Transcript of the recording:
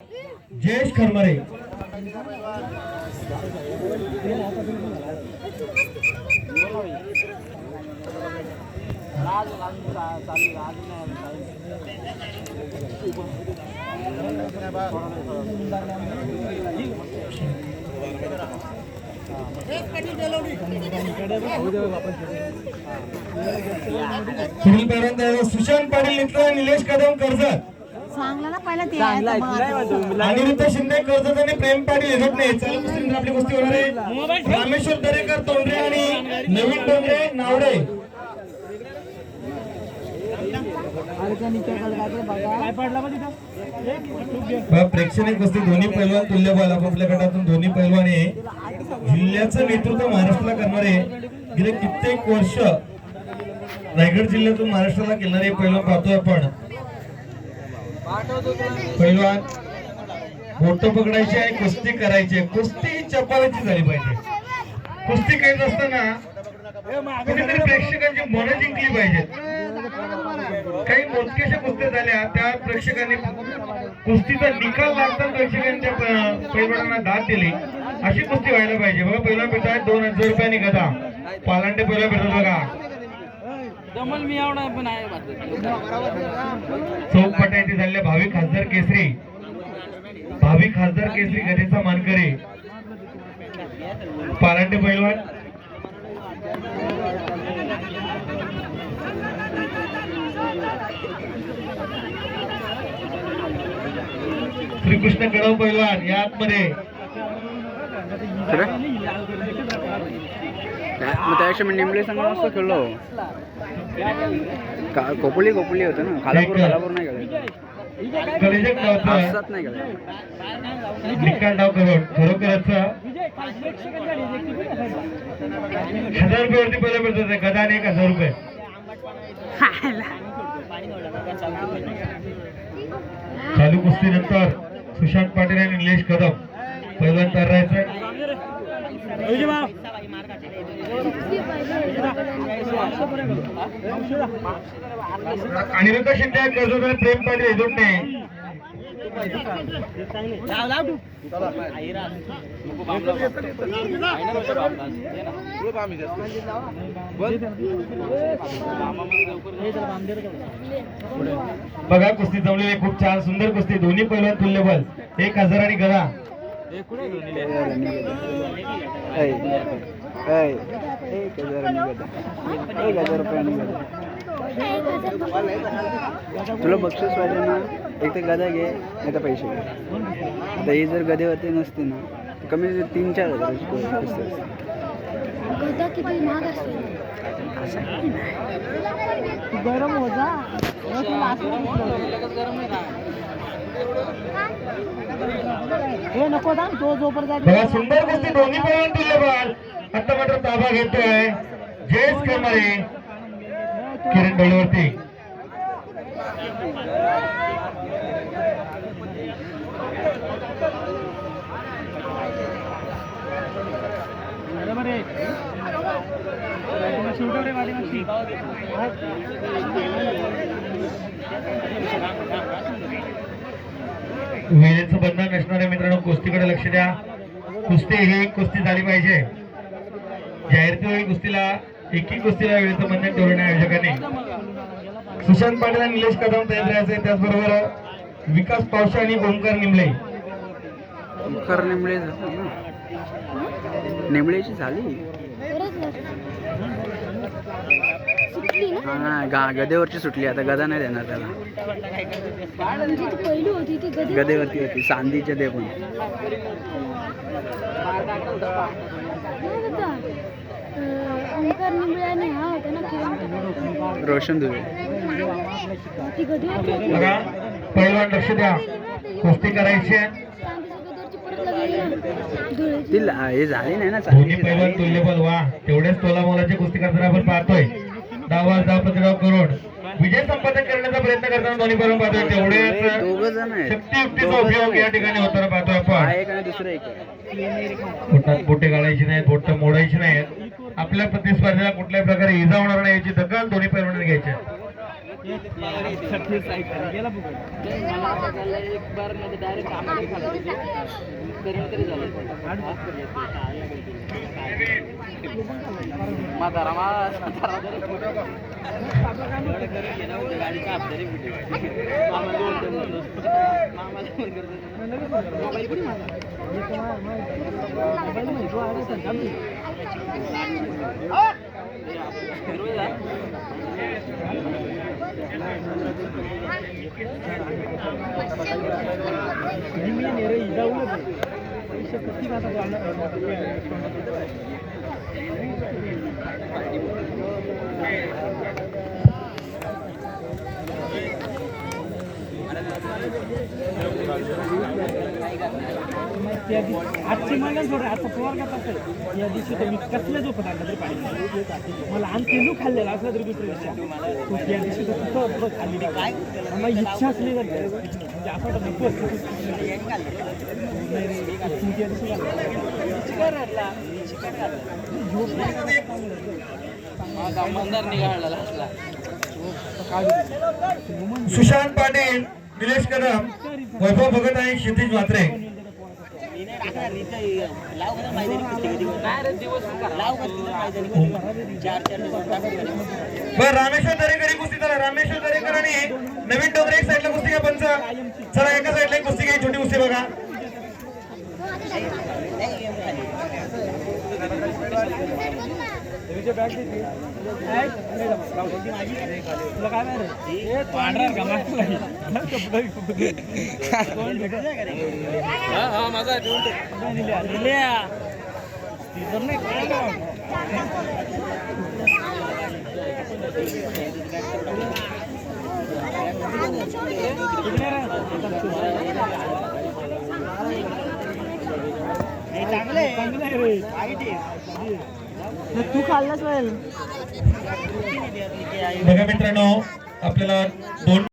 जयेश खरमरे. पुढील पर्यंत सुशांत पाटील मित्र निलेश कदम कर्जत. चांगला ना पहिला ते अनिरुद्ध शिंदे कर्जत आणि प्रेम पाटील येत नाही. चालू कुस्तीनंतर आपली कुस्ती होणार आहे रामेश्वर दरेकर तोंडरे आणि नवीन डोंगरे नावडे. प्रेक्षणीय कुस्ती दोन्ही पैलवान तुल्यबळ आपापल्या गटातून दोन्ही पैलवान हे जिल्ह्याचं नेतृत्व महाराष्ट्राला करणारे गेले कित्येक वर्ष रायगड जिल्ह्यातून महाराष्ट्राला केणारे पैलवान पाहतोय आपण. पैलवान बोट पकडायची आहे, कुस्ती करायची, कुस्ती चपालाची झाली पाहिजे. कुस्ती खेळत असताना कुठेतरी प्रेक्षकांची मनं जिंकली पाहिजेत. काही मोजक्याशा कुस्त्या झाल्या त्या प्रेक्षकांनी कुस्तीचा निकाल लागताना प्रेक्षकांच्या पैलवानांना दाद दिली अशी कुस्ती व्हायला पाहिजे. बघा पैलवान भेटतात 2000 रुपयांनी गदा. पालांडे पैलवान भेटतात बघा. चौपटा येथे झालेल्या भावी खासदार केसरी गदेचा मानकरी पालांडे पैलवान. श्रीकृष्ण कडव पैलवान या आतमध्ये. त्यापेक्षा मी निंबळे संघ मस्त खेळलो. कोपली होतं ना. खालापूर नाही निकाल डाव करून खरोखरच 1000 रुपयावरती पहिला मिळतो गदा आणि 1000 रुपये. चालू कुस्तीनंतर सुशांत पाटील आणि निलेश कदम पहिल्यांदा तयार राहायचं. अनिरुद्ध शिंदे कर्जत आणि प्रेम पाटील येदोडणे. बघा कुस्ती जमलेली खूप छान सुंदर कुस्ती. दोन्ही पैलवान तुल्यबळ 1000 आणि गदा. तुला बक्षीस पाहिजे ना. एक तर गदा घे नाही तर पैसे घे. आता ही जर गदेवरती नसते ना कमी 3-4 हजार गरम हो जा. हे नको दाम तो जोपर बघा सुंदर कुस्ती दोन्ही पैलवान तुल्यबळ. आता मात्र ताबा घेतोय जयेश खरमरे किरण डोळवरती. वेळेचं बंधन नसणाऱ्या मित्रांनो कुस्तीकडे लक्ष द्या. कुस्ती ही कुस्ती झाली पाहिजे. जाहिरातीवेळी कुस्तीला एकी कुस्तीला वेळेचं बंधन ठेवणे आयोजकांनी. सुशांत पाटील आणि निलेश कदम तयार राहायचे. त्याचबरोबर विकास पावशे आणि ओंकार निंबळे. निंबळेची झाली गदेवरची सुटली. आता गदा नाही देणार त्याला. गदेवरती होती चांदीच्या दे पण. रोशन दुबे. बघा पैलवान लक्ष द्या. कुस्ती करायची तिला हे झाली नाही ना. दोन्ही पैलवान तुल्यबळ. वा तेवढेच तोला मोलाची कुस्ती करताना आपण पाहतोय. डावास डाव प्रतिडाव करून विजय संपादन करण्याचा प्रयत्न करताना दोन्ही पैलवान पाहतोय. तेवढेच शक्तियुक्तीचा उपयोग या ठिकाणी होताना पाहतोय आपण. पोटात बोटे घालायची नाहीत, बोट मोडायची नाहीत. आपल्या प्रतिस्पर्ध्याला कुठल्याही प्रकारे इजा होणार नाही याची दखल दोन्ही पैलवानांनी घ्यायची. गेला मला असं झालं एक बार म्हणजे डायरेक्ट आम्हाला तरी झालं म्हातारा गाडीचा अपदारी आजची मला थोडं आता पवार का असेल या दिवशी तर मी कसल्या झोपत आणलं तरी पाहिजे मला आणि तेलू खाल्लेला असला तरी दुसरी इच्छा या दिवशी तर कुठं खाल्ली काय मला इच्छा असली म्हणजे असं वाटत सुशांत पाटील, निलेश कदम, वैभव भगत आणि क्षितिज म्हात्रे. बरं, रामेश्वर दरेकर कुस्ती करा. रामेश्वर दरेकर आणि नवीन डोंगरे एक साईडला कुस्ती घ्या. पंच चला एका साईडला एक कुस्ती घ्या. छोटी कुस्ती बघा. तू खाल्लाच पाहिजे बघा मित्रांनो, आपल्याला 2